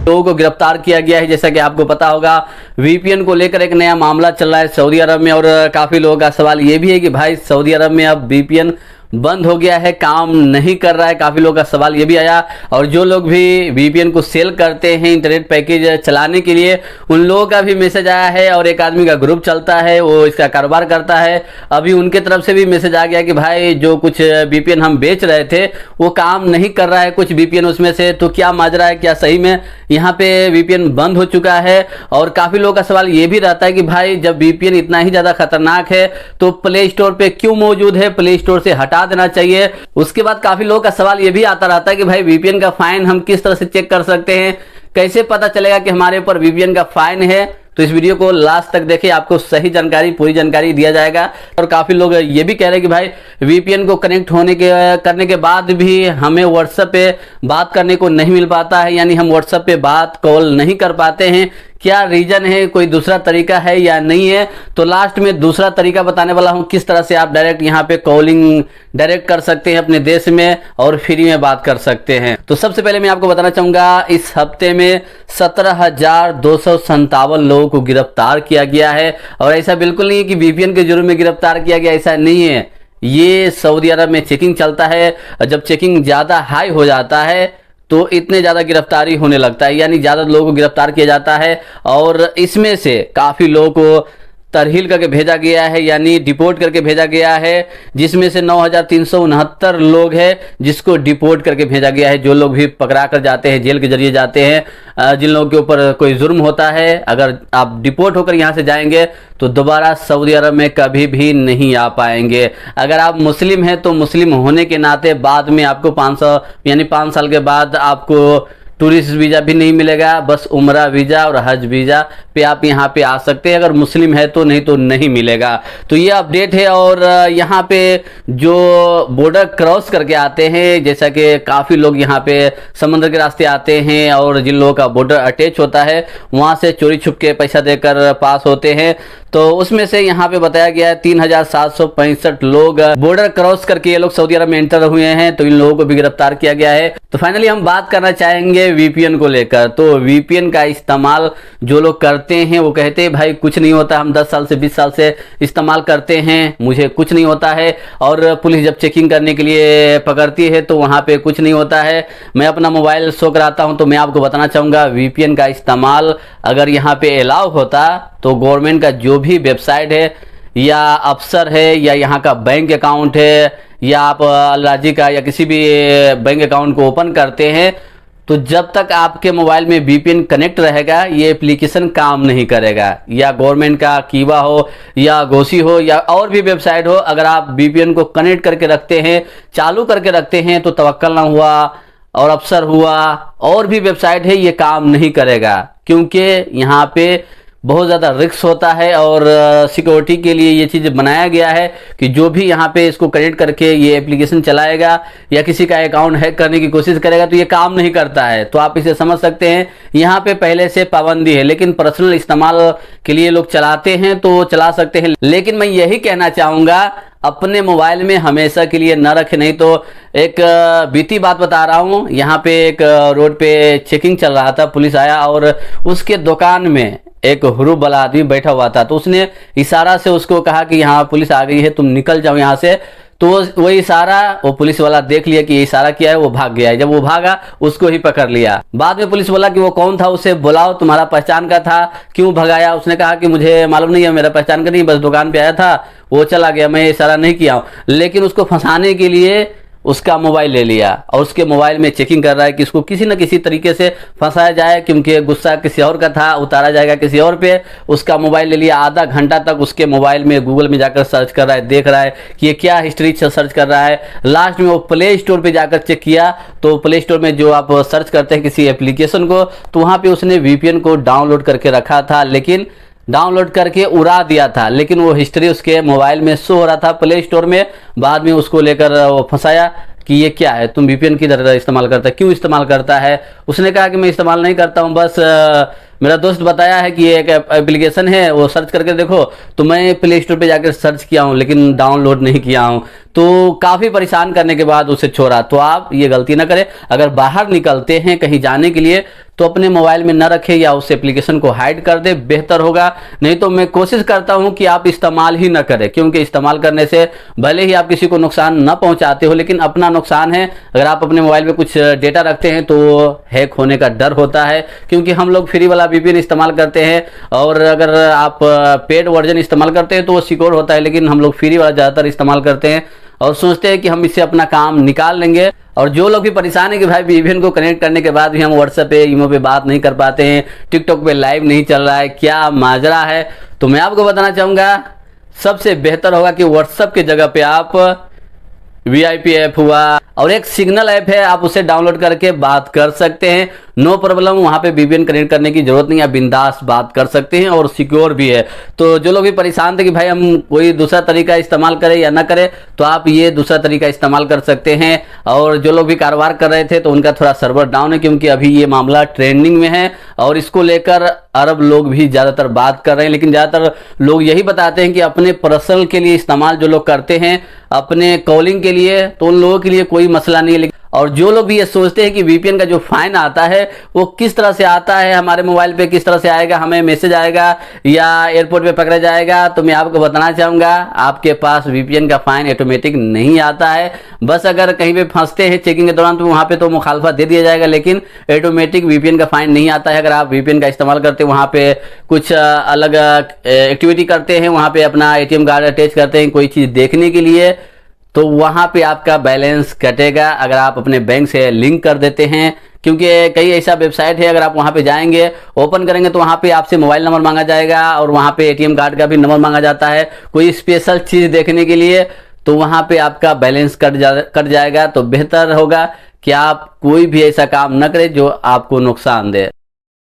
लोगों को गिरफ्तार किया गया है। जैसा कि आपको पता होगा, वीपीएन को लेकर एक नया मामला चल रहा है सऊदी अरब में, और काफी लोगों का सवाल ये भी है कि भाई सऊदी अरब में अब वीपीएन बंद हो गया है, काम नहीं कर रहा है। काफी लोगों का सवाल ये भी आया, और जो लोग भी वीपीएन को सेल करते हैं इंटरनेट पैकेज चलाने के लिए, उन लोगों का भी मैसेज आया है, और एक आदमी का ग्रुप चलता है, वो इसका कारोबार करता है। अभी उनके तरफ से भी मैसेज आ गया कि भाई जो कुछ वीपीएन हम बेच रहे थे वो काम नहीं कर रहा है, कुछ वीपीएन उसमें से। तो क्या माजरा है, क्या सही में यहाँ पे वीपीएन बंद हो चुका है? और काफी लोगों का सवाल ये भी रहता है कि भाई जब वीपीएन इतना ही ज्यादा खतरनाक है तो प्ले स्टोर पे क्यों मौजूद है, प्ले स्टोर से हटा देना चाहिए। उसके बाद काफी लोगों का सवाल यह भी आता रहता है कि भाई वीपीएन का फाइन हम किस तरह से चेक कर सकते हैं, कैसे पता चलेगा कि हमारे ऊपर वीपीएन का फाइन है। तो इस वीडियो को लास्ट तक देखिए, आपको सही जानकारी, पूरी जानकारी दिया जाएगा। और काफी लोग ये भी कह रहे हैं कि भाई वीपीएन को कनेक्ट करने के बाद भी हमें व्हाट्सएप पे बात करने को नहीं मिल पाता है, यानी हम व्हाट्सएप पे बात कॉल नहीं कर पाते हैं। क्या रीजन है, कोई दूसरा तरीका है या नहीं है? तो लास्ट में दूसरा तरीका बताने वाला हूं, किस तरह से आप डायरेक्ट यहाँ पे कॉलिंग डायरेक्ट कर सकते हैं अपने देश में और फ्री में बात कर सकते हैं। तो सबसे पहले मैं आपको बताना चाहूंगा, इस हफ्ते में 17,257 लोगों को गिरफ्तार किया गया है। और ऐसा बिल्कुल नहीं है कि वीपीएन के जुर्म में गिरफ्तार किया गया, ऐसा नहीं है। ये सऊदी अरब में चेकिंग चलता है, जब चेकिंग ज्यादा हाई हो जाता है तो इतने ज्यादा गिरफ्तारी होने लगता है, यानी ज्यादा लोगों को गिरफ्तार किया जाता है। और इसमें से काफी लोगों को तरहील करके भेजा गया है, यानी डिपोर्ट करके भेजा गया है, जिसमें से 9,369 लोग हैं जिसको डिपोर्ट करके भेजा गया है। जो लोग भी पकड़ा कर जाते हैं, जेल के जरिए जाते हैं, जिन लोगों के ऊपर कोई जुर्म होता है, अगर आप डिपोर्ट होकर यहाँ से जाएंगे तो दोबारा सऊदी अरब में कभी भी नहीं आ पाएंगे। अगर आप मुस्लिम हैं तो मुस्लिम होने के नाते बाद में आपको 5 साल के बाद आपको टूरिस्ट वीजा भी नहीं मिलेगा, बस उम्रा वीजा और हज वीजा पे आप यहाँ पे आ सकते हैं अगर मुस्लिम है तो, नहीं तो नहीं मिलेगा। तो ये अपडेट है। और यहाँ पे जो बॉर्डर क्रॉस करके आते हैं, जैसा कि काफी लोग यहाँ पे समुद्र के रास्ते आते हैं, और जिन लोगों का बॉर्डर अटैच होता है वहां से चोरी छुप के पैसा देकर पास होते हैं, तो उसमें से यहाँ पे बताया गया है 3,765 लोग बॉर्डर क्रॉस करके ये लोग सऊदी अरब में एंटर हुए हैं। तो इन लोगों को भी गिरफ्तार किया गया है। तो फाइनली हम बात करना चाहेंगे वीपीएन को लेकर। तो वीपीएन का इस्तेमाल जो लोग करते हैं वो कहते हैं भाई कुछ नहीं होता, हम 10 साल से 20 साल से इस्तेमाल करते हैं, मुझे कुछ नहीं होता है। और पुलिस जब चेकिंग करने के लिए पकड़ती है तो वहां पे कुछ नहीं होता है। मैं अपना मोबाइल शो कराता हूं, तो मैं आपको बताना चाहूंगा वीपीएन का इस्तेमाल अगर यहाँ पे अलाउ होता तो गवर्नमेंट का जो भी वेबसाइट है या अफसर है या यहाँ का बैंक अकाउंट है या आप अल्लाजी का या किसी भी बैंक अकाउंट को ओपन करते हैं, तो जब तक आपके मोबाइल में वीपीएन कनेक्ट रहेगा ये एप्लीकेशन काम नहीं करेगा। या गवर्नमेंट का कीवा हो या गोसी हो या और भी वेबसाइट हो, अगर आप वीपीएन को कनेक्ट करके रखते हैं, चालू करके रखते हैं, तो तवक्कल ना हुआ और अफसर हुआ और भी वेबसाइट है, ये काम नहीं करेगा, क्योंकि यहाँ पे बहुत ज़्यादा रिस्क होता है। और सिक्योरिटी के लिए ये चीज़ बनाया गया है कि जो भी यहाँ पे इसको कनेक्ट करके ये एप्लीकेशन चलाएगा या किसी का अकाउंट हैक करने की कोशिश करेगा तो ये काम नहीं करता है। तो आप इसे समझ सकते हैं, यहाँ पे पहले से पाबंदी है, लेकिन पर्सनल इस्तेमाल के लिए लोग चलाते हैं तो चला सकते हैं। लेकिन मैं यही कहना चाहूँगा, अपने मोबाइल में हमेशा के लिए न रखें। नहीं तो एक बीती बात बता रहा हूँ, यहाँ पे एक रोड पे चेकिंग चल रहा था, पुलिस आया और उसके दुकान में एक हुरूब वाला आदमी बैठा हुआ था, तो उसने इशारा से उसको कहा कि यहाँ पुलिस आ गई है, तुम निकल जाओ यहाँ से। तो वो इशारा वो पुलिस वाला देख लिया कि ये इशारा किया है, वो भाग गया है। जब वो भागा उसको ही पकड़ लिया। बाद में पुलिस बोला कि वो कौन था, उसे बुलाओ, तुम्हारा पहचान का था, क्यों भगाया? उसने कहा कि मुझे मालूम नहीं है, मेरा पहचान का नहीं, बस दुकान पे आया था, वो चला गया, मैं इशारा नहीं किया हूं। लेकिन उसको फंसाने के लिए उसका मोबाइल ले लिया और उसके मोबाइल में चेकिंग कर रहा है कि इसको किसी न किसी तरीके से फंसाया जाए, क्योंकि गुस्सा किसी और का था, उतारा जाएगा किसी और पे। उसका मोबाइल ले लिया, आधा घंटा तक उसके मोबाइल में गूगल में जाकर सर्च कर रहा है, देख रहा है कि ये क्या हिस्ट्री सर्च कर रहा है। लास्ट में वो प्ले स्टोर पे जाकर चेक किया, तो प्ले स्टोर में जो आप सर्च करते हैं किसी एप्लीकेशन को, तो वहां पर उसने वीपीएन को डाउनलोड करके रखा था, लेकिन डाउनलोड करके उड़ा दिया था, लेकिन वो हिस्ट्री उसके मोबाइल में शो हो रहा था प्ले स्टोर में। बाद में उसको लेकर वो फंसाया कि ये क्या है, तुम वीपीएन किधर इस्तेमाल करता है, क्यों इस्तेमाल करता है? उसने कहा कि मैं इस्तेमाल नहीं करता हूँ, बस मेरा दोस्त बताया है कि ये एक एप्लीकेशन है, वो सर्च करके देखो, तो मैं प्ले स्टोर पे जाकर सर्च किया हूँ लेकिन डाउनलोड नहीं किया हूँ, तो काफ़ी परेशान करने के बाद उसे छोड़ा। तो आप ये गलती ना करें, अगर बाहर निकलते हैं कहीं जाने के लिए तो अपने मोबाइल में ना रखें या उस एप्लीकेशन को हाइड कर दे, बेहतर होगा। नहीं तो मैं कोशिश करता हूं कि आप इस्तेमाल ही ना करें, क्योंकि इस्तेमाल करने से भले ही आप किसी को नुकसान ना पहुंचाते हो लेकिन अपना नुकसान है। अगर आप अपने मोबाइल में कुछ डेटा रखते हैं तो हैक होने का डर होता है, क्योंकि हम लोग फ्री वाला VPN इस्तेमाल करते हैं, और अगर आप पेड वर्जन इस्तेमाल करते हैं तो वो सिक्योर होता है, लेकिन हम लोग फ्री वाला ज़्यादातर इस्तेमाल करते हैं और सोचते हैं कि हम इससे अपना काम निकाल लेंगे। और जो लोग भी परेशान है कि भाई VPN को कनेक्ट करने के बाद भी हम व्हाट्सएप पे, ईमो पे बात नहीं कर पाते हैं, टिकटॉक पे लाइव नहीं चल रहा है, क्या माजरा है, तो मैं आपको बताना चाहूँगा सबसे बेहतर होगा कि व्हाट्सएप की जगह पे आप VIP ऐप हुआ और एक सिग्नल ऐप है, आप उसे डाउनलोड करके बात कर सकते हैं, नो प्रॉब्लम। वहां पे VPN कनेक्ट करने की जरूरत नहीं है, आप बिंदास बात कर सकते हैं और सिक्योर भी है। तो जो लोग भी परेशान थे कि भाई हम कोई दूसरा तरीका इस्तेमाल करें या ना करें, तो आप ये दूसरा तरीका इस्तेमाल कर सकते हैं। और जो लोग भी कारोबार कर रहे थे तो उनका थोड़ा सर्वर डाउन है, क्योंकि अभी ये मामला ट्रेंडिंग में है और इसको लेकर अरब लोग भी ज़्यादातर बात कर रहे हैं। लेकिन ज़्यादातर लोग यही बताते हैं कि अपने पर्सनल के लिए इस्तेमाल जो लोग करते हैं, अपने कॉलिंग के लिए, तो उन लोगों के लिए कोई मसला नहीं है। लेकिन और जो लोग भी ये सोचते हैं कि VPN का जो फाइन आता है वो किस तरह से आता है, हमारे मोबाइल पे किस तरह से आएगा, हमें मैसेज आएगा या एयरपोर्ट पे पकड़ा जाएगा, तो मैं आपको बताना चाहूँगा आपके पास VPN का फाइन ऑटोमेटिक नहीं आता है। बस अगर कहीं पे फंसते हैं चेकिंग के दौरान तो वहाँ पे तो मुखालफा दे दिया जाएगा, लेकिन ऑटोमेटिक VPN का फाइन नहीं आता है। अगर आप VPN का इस्तेमाल करते हैं, वहाँ पे कुछ अलग एक्टिविटी करते हैं, वहाँ पे अपना ATM कार्ड अटैच करते हैं कोई चीज़ देखने के लिए, तो वहां पे आपका बैलेंस कटेगा अगर आप अपने बैंक से लिंक कर देते हैं। क्योंकि कई ऐसा वेबसाइट है, अगर आप वहां पे जाएंगे, ओपन करेंगे तो वहां पे आपसे मोबाइल नंबर मांगा जाएगा और वहां पे ATM कार्ड का भी नंबर मांगा जाता है कोई स्पेशल चीज देखने के लिए, तो वहां पे आपका बैलेंस कट जाएगा। तो बेहतर होगा कि आप कोई भी ऐसा काम न करें जो आपको नुकसान दे।